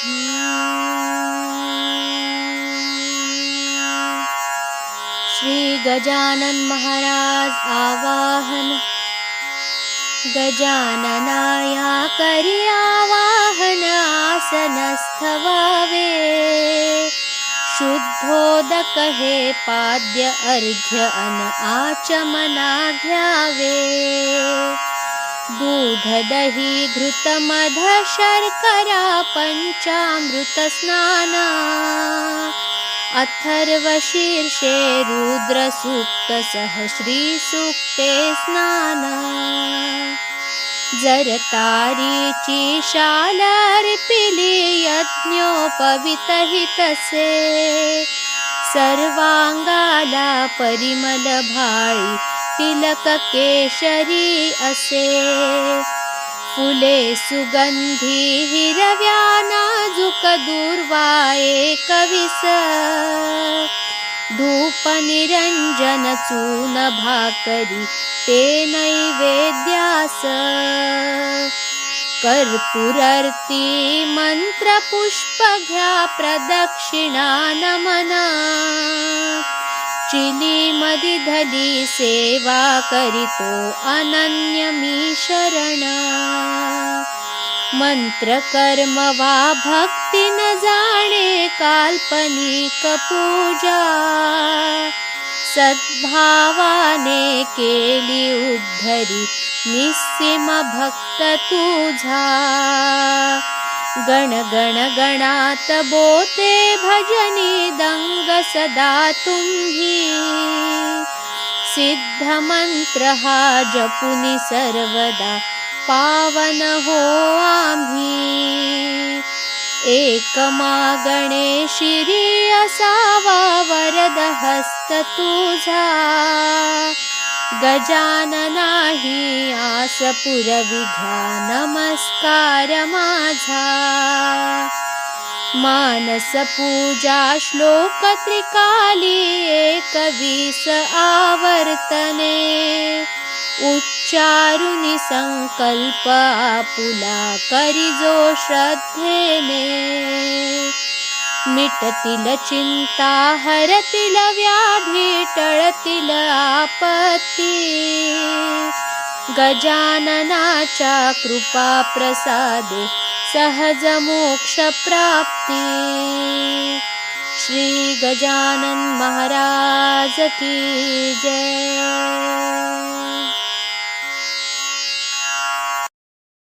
श्री गजानन महाराज आवाहन। गजाननाया करी आवाहन, आसनस्थ व्हावे। शुद्धोदक हे पाद्य अर्घ्य अन आचमना घ्यावे। दूध दही घृत मध शर्करा पंचामृत स्नान। अथर्व शीर्षे रुद्र सूक्त सह श्री सूक्ते स्नान। जर तारीची शाल अर्पिली यज्ञोपवितहितसे। सर्वांगाला परिमल भाळी तिलक केशरी असे। फुले सुगंधी हिरव्या नाजूक दूर्वा एकविस। धूप निरंजन चून भाकरी ते नैवेद्यास। कर्पूरर्ती मंत्र पुष्प घ्या प्रदक्षिणा नमन। चिली मदिधली सेवा करितो अनन्य मी शरण। मंत्र कर्म वा भक्ती न जाणे काल्पनिक पूजा। सद्भावाने केली उद्धरी निस्सीम भक्त तुझा। गण गण गणात बोते भजनी दंग सदा तुम्ही। सिद्ध मंत्र हा जपुनी सर्वदा पावन हो आम्ही। एक मागणे शिरी असावा वरद हस्त तुझा। गजाननाही आस पुरवी घ्या नमस्कार माझा। मानस पूजा श्लोक त्रिकाली 21 आवर्तने। उच्चारुनी संकल्प आपुला करिजो श्रद्धेने। मिटतील चिंता हरतील व्याधी टळतील आपत्ती। गजाननाच्या कृपा प्रसादे सहज मोक्ष प्राप्ती। श्री गजानन महाराज की जय।